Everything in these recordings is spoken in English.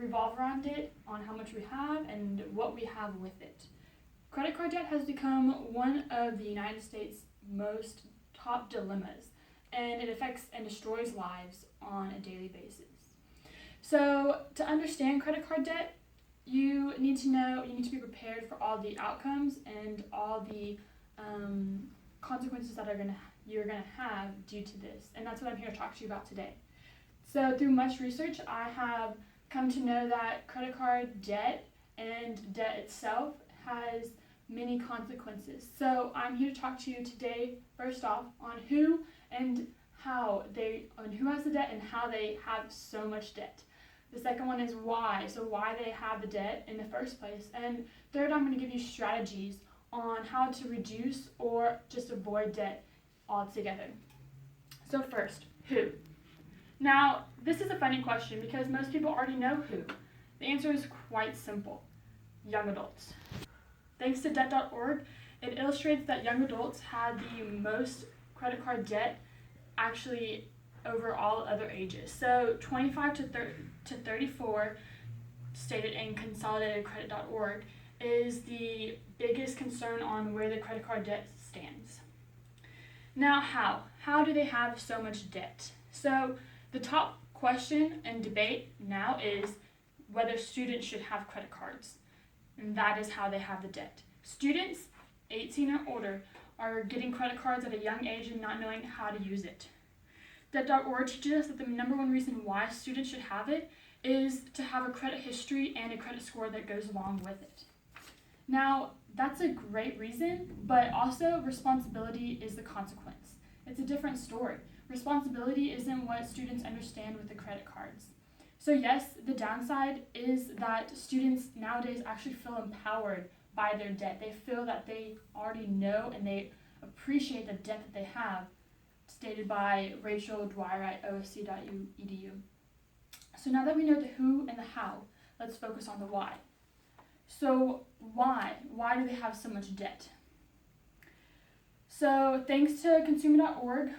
revolve around it on how much we have and what we have with it. Credit card debt has become one of the United States' most top dilemmas, and it affects and destroys lives on a daily basis. So to understand credit card debt, you need to be prepared for all the outcomes and all the consequences that you're gonna have due to this, and that's what I'm here to talk to you about today. So through much research, I have come to know that credit card debt and debt itself has many consequences. So I'm here to talk to you today, first off, on who has the debt and how they have so much debt. The second one is why, so why they have the debt in the first place. And third, I'm going to give you strategies on how to reduce or just avoid debt altogether. So first, who? Now, this is a funny question because most people already know who. The answer is quite simple: young adults. Thanks to debt.org, it illustrates that young adults had the most credit card debt actually over all other ages. So 25 to 34, stated in consolidatedcredit.org, is the biggest concern on where the credit card debt stands. Now, how do they have so much debt? So the top question and debate now is whether students should have credit cards, and that is how they have the debt. Students 18 or older are getting credit cards at a young age and not knowing how to use it. Debt.org teaches us that the number one reason why students should have it is to have a credit history and a credit score that goes along with it. Now, that's a great reason, but also responsibility is the consequence. It's a different story. Responsibility isn't what students understand with the credit cards. So yes, the downside is that students nowadays actually feel empowered by their debt. They feel that they already know and they appreciate the debt that they have, stated by Rachel Dwyer at osc.edu. So now that we know the who and the how, let's focus on the why. So why? Why do they have so much debt? So thanks to consumer.org,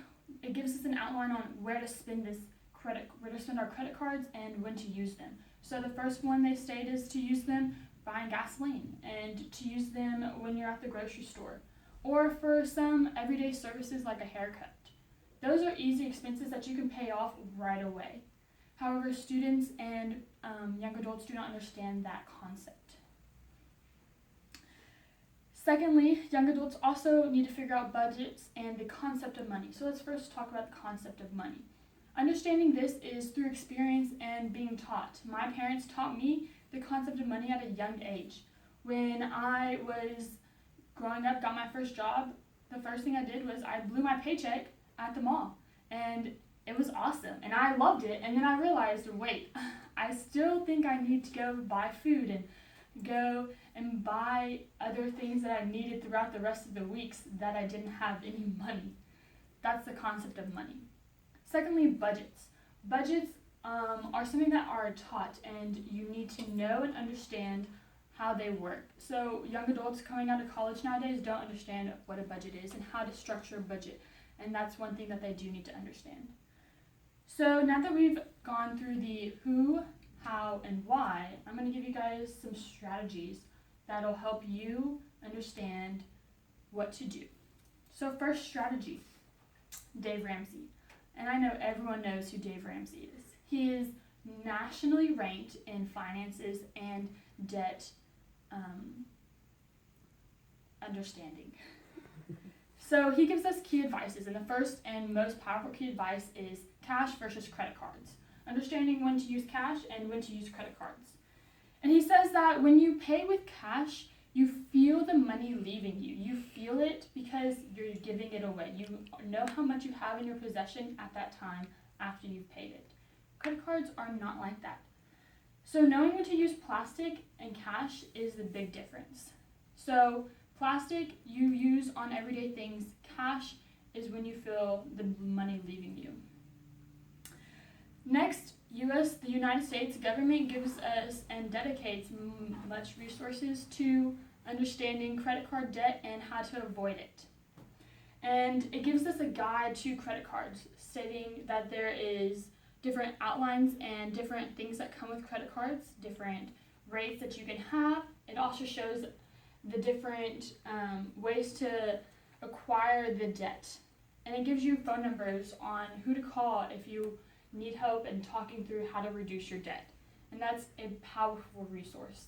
it gives us an outline on where to spend our credit cards and when to use them. So the first one they state is to use them buying gasoline and to use them when you're at the grocery store or for some everyday services like a haircut. Those are easy expenses that you can pay off right away. However, students and young adults do not understand that concept. Secondly, young adults also need to figure out budgets and the concept of money. So let's first talk about the concept of money. Understanding this is through experience and being taught. My parents taught me the concept of money at a young age. When I was growing up, got my first job, the first thing I did was I blew my paycheck at the mall. And it was awesome. And I loved it. And then I realized, wait, I still think I need to go buy food and go and buy other things that I needed throughout the rest of the weeks that I didn't have any money. That's the concept of money. Secondly, budgets. Budgets are something that are taught, and you need to know and understand how they work. So young adults coming out of college nowadays don't understand what a budget is and how to structure a budget, and that's one thing that they do need to understand. So now that we've gone through the who, how, and why, I'm going to give you guys some strategies that'll help you understand what to do. So first strategy, Dave Ramsey. And I know everyone knows who Dave Ramsey is. He is nationally ranked in finances and debt understanding. So he gives us key advices, and the first and most powerful key advice is cash versus credit cards. Understanding when to use cash and when to use credit cards. And he says that when you pay with cash, you feel the money leaving you. You feel it because you're giving it away. You know how much you have in your possession at that time after you've paid it. Credit cards are not like that. So knowing when to use plastic and cash is the big difference. So plastic you use on everyday things. Cash is when you feel the money leaving you. Next, the United States government gives us and dedicates much resources to understanding credit card debt and how to avoid it. And it gives us a guide to credit cards, stating that there is different outlines and different things that come with credit cards, different rates that you can have. It also shows the different ways to acquire the debt. And it gives you phone numbers on who to call if you need help in talking through how to reduce your debt. And that's a powerful resource.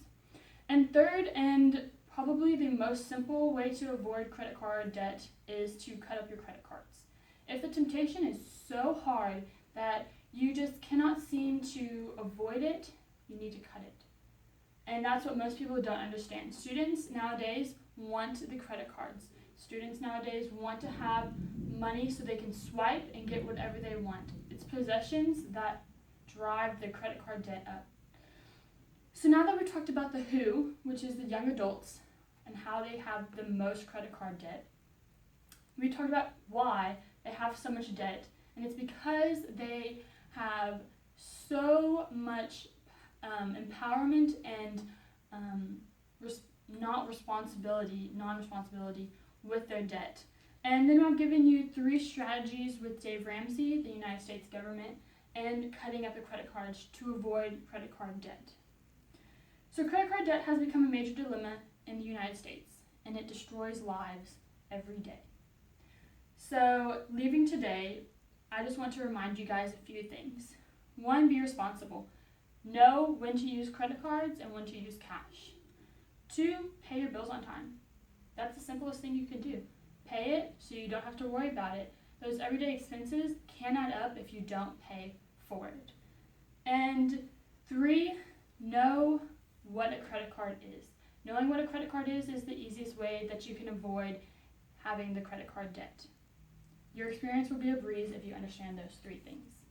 And third, and probably the most simple way to avoid credit card debt is to cut up your credit cards. If the temptation is so hard that you just cannot seem to avoid it, you need to cut it. And that's what most people don't understand. Students nowadays want the credit cards. Students nowadays want to have money so they can swipe and get whatever they want. It's possessions that drive the credit card debt up. So now that we talked about the who, which is the young adults, and how they have the most credit card debt, we talked about why they have so much debt, and it's because they have so much empowerment and non-responsibility with their debt. And then I've given you 3 strategies with Dave Ramsey, the United States government, and cutting up the credit cards to avoid credit card debt. So credit card debt has become a major dilemma in the United States, and it destroys lives every day. So leaving today, I just want to remind you guys a few things. 1, be responsible. Know when to use credit cards and when to use cash. 2, pay your bills on time. That's the simplest thing you can do. Pay it so you don't have to worry about it. Those everyday expenses can add up if you don't pay for it. And 3, know what a credit card is. Knowing what a credit card is the easiest way that you can avoid having the credit card debt. Your experience will be a breeze if you understand those 3 things.